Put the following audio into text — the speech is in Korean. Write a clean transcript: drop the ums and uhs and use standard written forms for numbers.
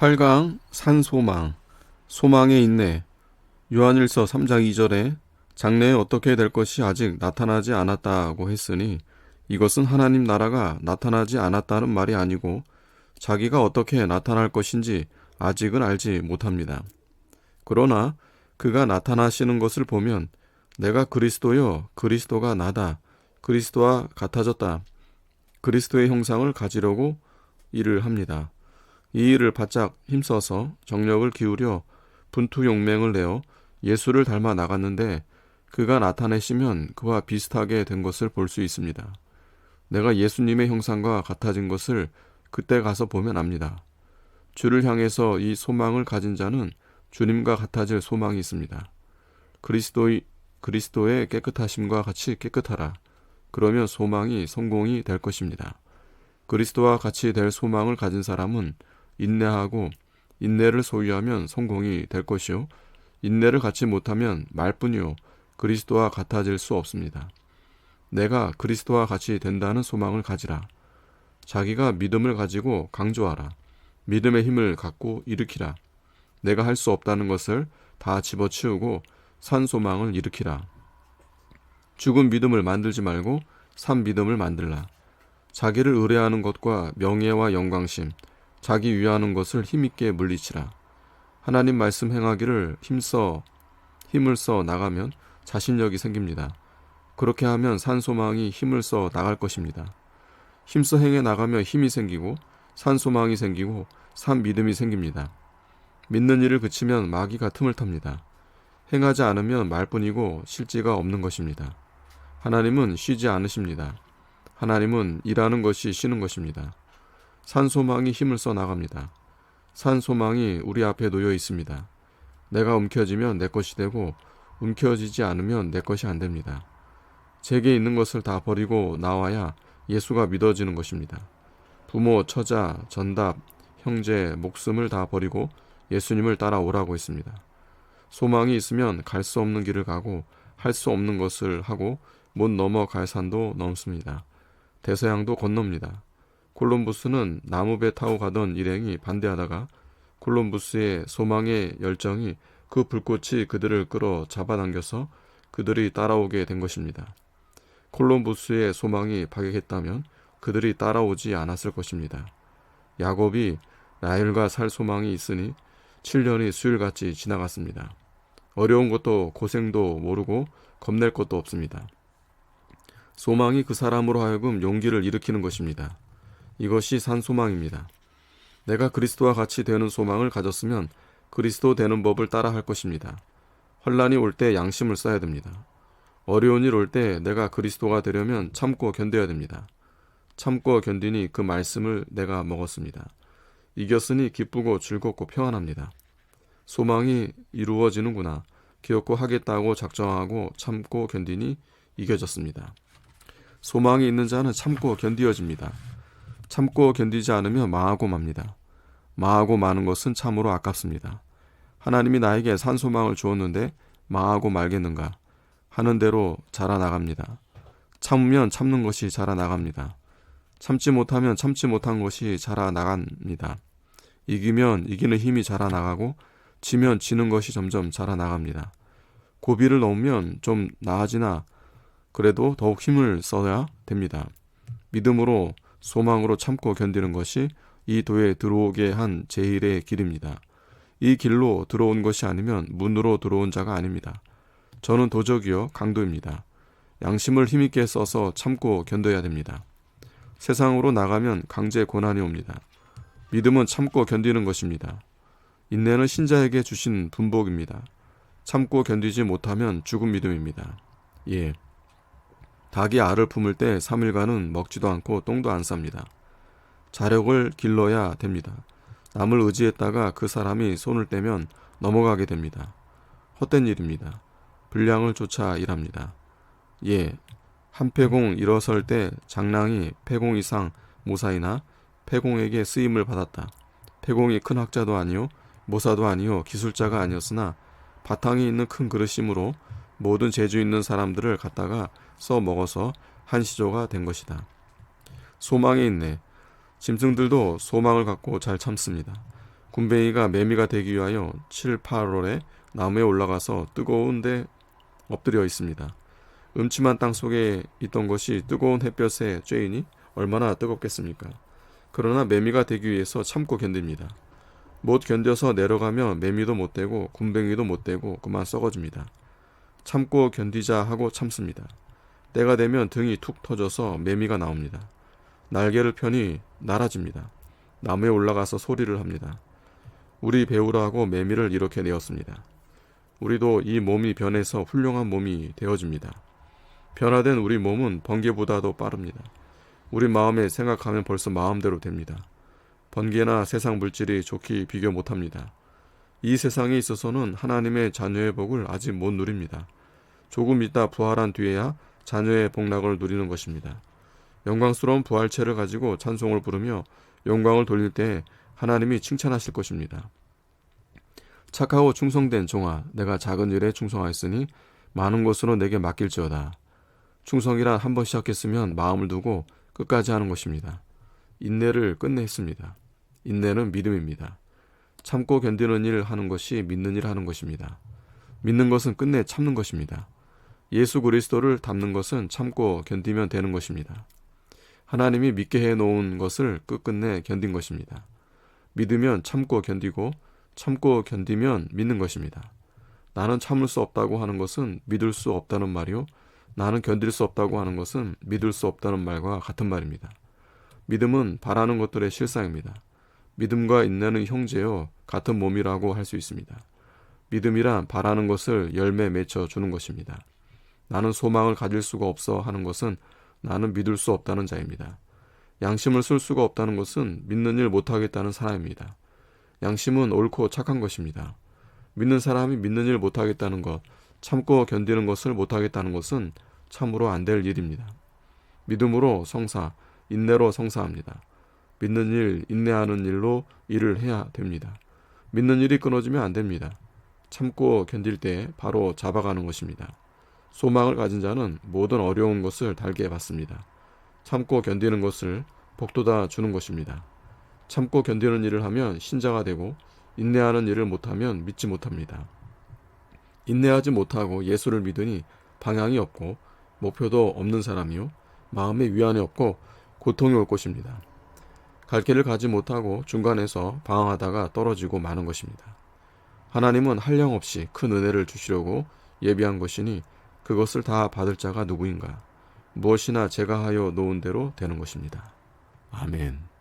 8강 산소망, 소망의 인내. 요한일서 3장 2절에 장래에 어떻게 될 것이 아직 나타나지 않았다고 했으니 이것은 하나님 나라가 나타나지 않았다는 말이 아니고 자기가 어떻게 나타날 것인지 아직은 알지 못합니다. 그러나 그가 나타나시는 것을 보면 내가 그리스도요, 그리스도가 나다, 그리스도와 같아졌다, 그리스도의 형상을 가지려고 일을 합니다. 이 일을 바짝 힘써서 정력을 기울여 분투용맹을 내어 예수를 닮아 나갔는데 그가 나타내시면 그와 비슷하게 된 것을 볼 수 있습니다. 내가 예수님의 형상과 같아진 것을 그때 가서 보면 압니다. 주를 향해서 이 소망을 가진 자는 주님과 같아질 소망이 있습니다. 그리스도의 깨끗하심과 같이 깨끗하라. 그러면 소망이 성공이 될 것입니다. 그리스도와 같이 될 소망을 가진 사람은 인내하고 인내를 소유하면 성공이 될 것이요, 인내를 갖지 못하면 말뿐이요 그리스도와 같아질 수 없습니다. 내가 그리스도와 같이 된다는 소망을 가지라. 자기가 믿음을 가지고 강조하라. 믿음의 힘을 갖고 일으키라. 내가 할 수 없다는 것을 다 집어치우고 산 소망을 일으키라. 죽은 믿음을 만들지 말고 산 믿음을 만들라. 자기를 의뢰하는 것과 명예와 영광심, 자기 위하는 것을 힘있게 물리치라. 하나님 말씀 행하기를 힘을 써 나가면 자신력이 생깁니다. 그렇게 하면 산 소망이 힘을 써 나갈 것입니다. 힘써 행해 나가면 힘이 생기고 산 소망이 생기고 산 믿음이 생깁니다. 믿는 일을 그치면 마귀가 틈을 탑니다. 행하지 않으면 말뿐이고 실지가 없는 것입니다. 하나님은 쉬지 않으십니다. 하나님은 일하는 것이 쉬는 것입니다. 산 소망이 힘을 써 나갑니다. 산 소망이 우리 앞에 놓여 있습니다. 내가 움켜쥐면 내 것이 되고 움켜쥐지 않으면 내 것이 안 됩니다. 제게 있는 것을 다 버리고 나와야 예수가 믿어지는 것입니다. 부모, 처자, 전답, 형제, 목숨을 다 버리고 예수님을 따라오라고 했습니다. 소망이 있으면 갈 수 없는 길을 가고 할 수 없는 것을 하고 못 넘어갈 산도 넘습니다. 대서양도 건넙니다. 콜럼부스는 나무배 타고 가던 일행이 반대하다가 콜럼부스의 소망의 열정이 그 불꽃이 그들을 끌어 잡아당겨서 그들이 따라오게 된 것입니다. 콜럼부스의 소망이 박약했다면 그들이 따라오지 않았을 것입니다. 야곱이 라헬과 살 소망이 있으니 7년이 수일같이 지나갔습니다. 어려운 것도 고생도 모르고 겁낼 것도 없습니다. 소망이 그 사람으로 하여금 용기를 일으키는 것입니다. 이것이 산 소망입니다. 내가 그리스도와 같이 되는 소망을 가졌으면 그리스도 되는 법을 따라 할 것입니다. 환난이 올 때 양심을 써야 됩니다. 어려운 일 올 때 내가 그리스도가 되려면 참고 견뎌야 됩니다. 참고 견디니 그 말씀을 내가 먹었습니다. 이겼으니 기쁘고 즐겁고 평안합니다. 소망이 이루어지는구나. 기어코 하겠다고 작정하고 참고 견디니 이겨졌습니다. 소망이 있는 자는 참고 견디어집니다. 참고 견디지 않으면 망하고 맙니다. 망하고 마는 것은 참으로 아깝습니다. 하나님이 나에게 산 소망을 주었는데 망하고 말겠는가? 하는 대로 자라나갑니다. 참으면 참는 것이 자라나갑니다. 참지 못하면 참지 못한 것이 자라나갑니다. 이기면 이기는 힘이 자라나가고 지면 지는 것이 점점 자라나갑니다. 고비를 넘으면 좀 나아지나 그래도 더욱 힘을 써야 됩니다. 믿음으로 소망으로 참고 견디는 것이 이 도에 들어오게 한 제일의 길입니다. 이 길로 들어온 것이 아니면 문으로 들어온 자가 아닙니다. 저는 도적이요 강도입니다. 양심을 힘있게 써서 참고 견뎌야 됩니다. 세상으로 나가면 강제 고난이 옵니다. 믿음은 참고 견디는 것입니다. 인내는 신자에게 주신 분복입니다. 참고 견디지 못하면 죽은 믿음입니다. 예. 닭이 알을 품을 때 3일간은 먹지도 않고 똥도 안 쌉니다. 자력을 길러야 됩니다. 남을 의지했다가 그 사람이 손을 떼면 넘어가게 됩니다. 헛된 일입니다. 분량을 쫓아 일합니다. 예, 한 패공 일어설 때 장랑이 패공 이상 모사이나 패공에게 쓰임을 받았다. 패공이 큰 학자도 아니요 모사도 아니요 기술자가 아니었으나 바탕이 있는 큰 그릇이므로 모든 재주 있는 사람들을 갖다가 써먹어서 한시조가 된 것이다. 소망에 있네. 짐승들도 소망을 갖고 잘 참습니다. 군뱅이가 매미가 되기 위하여 7, 8월에 나무에 올라가서 뜨거운데 엎드려 있습니다. 음침한 땅 속에 있던 것이 뜨거운 햇볕에 쬐이니 얼마나 뜨겁겠습니까? 그러나 매미가 되기 위해서 참고 견딥니다. 못 견뎌서 내려가면 매미도 못 되고 군뱅이도 못 되고 그만 썩어집니다. 참고 견디자 하고 참습니다. 때가 되면 등이 툭 터져서 매미가 나옵니다. 날개를 펴니 날아집니다. 나무에 올라가서 소리를 합니다. 우리 배우라고 매미를 이렇게 내었습니다. 우리도 이 몸이 변해서 훌륭한 몸이 되어집니다. 변화된 우리 몸은 번개보다도 빠릅니다. 우리 마음에 생각하면 벌써 마음대로 됩니다. 번개나 세상 물질이 좋게 비교 못합니다. 이 세상에 있어서는 하나님의 자녀의 복을 아직 못 누립니다. 조금 있다 부활한 뒤에야 자녀의 복락을 누리는 것입니다. 영광스러운 부활체를 가지고 찬송을 부르며 영광을 돌릴 때 하나님이 칭찬하실 것입니다. 착하고 충성된 종아, 내가 작은 일에 충성하였으니 많은 것으로 내게 맡길지어다. 충성이란 한번 시작했으면 마음을 두고 끝까지 하는 것입니다. 인내를 끝내 했습니다. 인내는 믿음입니다. 참고 견디는 일 하는 것이 믿는 일 하는 것입니다. 믿는 것은 끝내 참는 것입니다. 예수 그리스도를 닮는 것은 참고 견디면 되는 것입니다. 하나님이 믿게 해놓은 것을 끝끝내 견딘 것입니다. 믿으면 참고 견디고 참고 견디면 믿는 것입니다. 나는 참을 수 없다고 하는 것은 믿을 수 없다는 말이요, 나는 견딜 수 없다고 하는 것은 믿을 수 없다는 말과 같은 말입니다. 믿음은 바라는 것들의 실상입니다. 믿음과 인내는 형제요 같은 몸이라고 할 수 있습니다. 믿음이란 바라는 것을 열매 맺혀 주는 것입니다. 나는 소망을 가질 수가 없어 하는 것은 나는 믿을 수 없다는 자입니다. 양심을 쓸 수가 없다는 것은 믿는 일 못하겠다는 사람입니다. 양심은 옳고 착한 것입니다. 믿는 사람이 믿는 일 못하겠다는 것, 참고 견디는 것을 못하겠다는 것은 참으로 안 될 일입니다. 믿음으로 성사, 인내로 성사합니다. 믿는 일, 인내하는 일로 일을 해야 됩니다. 믿는 일이 끊어지면 안 됩니다. 참고 견딜 때 바로 잡아가는 것입니다. 소망을 가진 자는 모든 어려운 것을 달게 받습니다. 참고 견디는 것을 복돋아 주는 것입니다. 참고 견디는 일을 하면 신자가 되고 인내하는 일을 못하면 믿지 못합니다. 인내하지 못하고 예수를 믿으니 방향이 없고 목표도 없는 사람이요 마음에 위안이 없고 고통이 올 것입니다. 갈 길을 가지 못하고 중간에서 방황하다가 떨어지고 마는 것입니다. 하나님은 한량없이 큰 은혜를 주시려고 예비한 것이니 그것을 다 받을 자가 누구인가? 무엇이나 제가 하여 놓은 대로 되는 것입니다. 아멘.